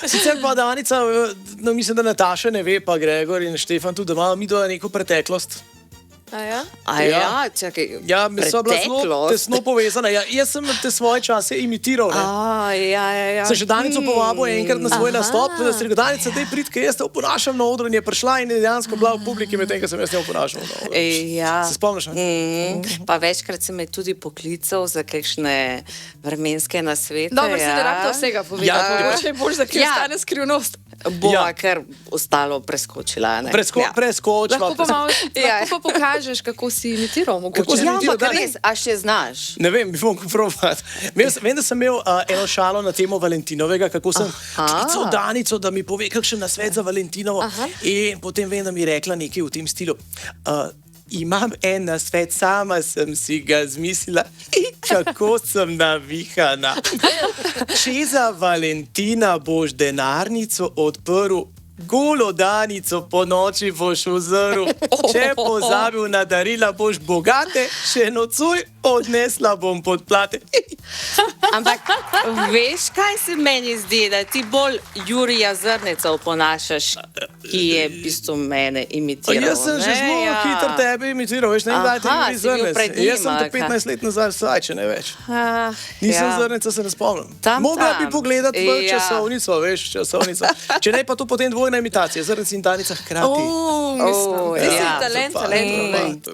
Sicer pa Danica, no, mislim, da Nataša ne ve, pa Gregor in Štefan tudi, da imamo mi do neko preteklost. Ja, čakaj. Ja, mi so bila zelo tesno povezana. Ja, jaz sem te svoje čase imitiral. Ja. Sem še Danico povabil enkrat na svoj nastop, da se rekel, Danica, daj prid, ker jaz te oponašam na odru in je prišla in je dejansko bila v publiki med tem, ker sem jaz ne oponašal. Ja. Se spomniš? Pa večkrat se me tudi poklical za kakšne vremenske nasvete. Dobro, se ne rabite vsega povedati. Mogoče je bolj za kje ostane skrivnost. Bova kar ostalo preskočila. Preskočila. Lahko pa malo pa pokažeš, kako si imitiral. Kako si imitiral, da res, a še znaš? Ne vem, bi mogel probati. Vem, da sem imel eno šalo na temo Valentinovega, kako sem klical Danico, da mi pove kakšen nasvet za Valentinovo. In potem vem, da mi je rekla nekaj v tem stilu. Imam en nasvet, sama sem si ga zmislila, kako sem navihana. Če za Valentina boš denarnico odprl, golo Danico po noči boš vzrl. Če pozabil na darila, boš bogate, še nocoj odnesla bom podplate. Ampak veš, kaj se meni zdi, da ti bolj Jurija Zrneca oponašaš, ki je v bistvu mene imitiral. Jaz sem že zelo hitro tebe imitiral, veš, ne vem, daj te Juri Zrnec. Jaz sem te 15 let nazaj vsaj, če ne več. Nisem Zrneca, se ne spomnim. Mogla bi pogledati v časovnico, veš, časovnico. Če ne, pa to potem dvojna imitacija, Zrnec in Danica hkrati. Mislim, talent.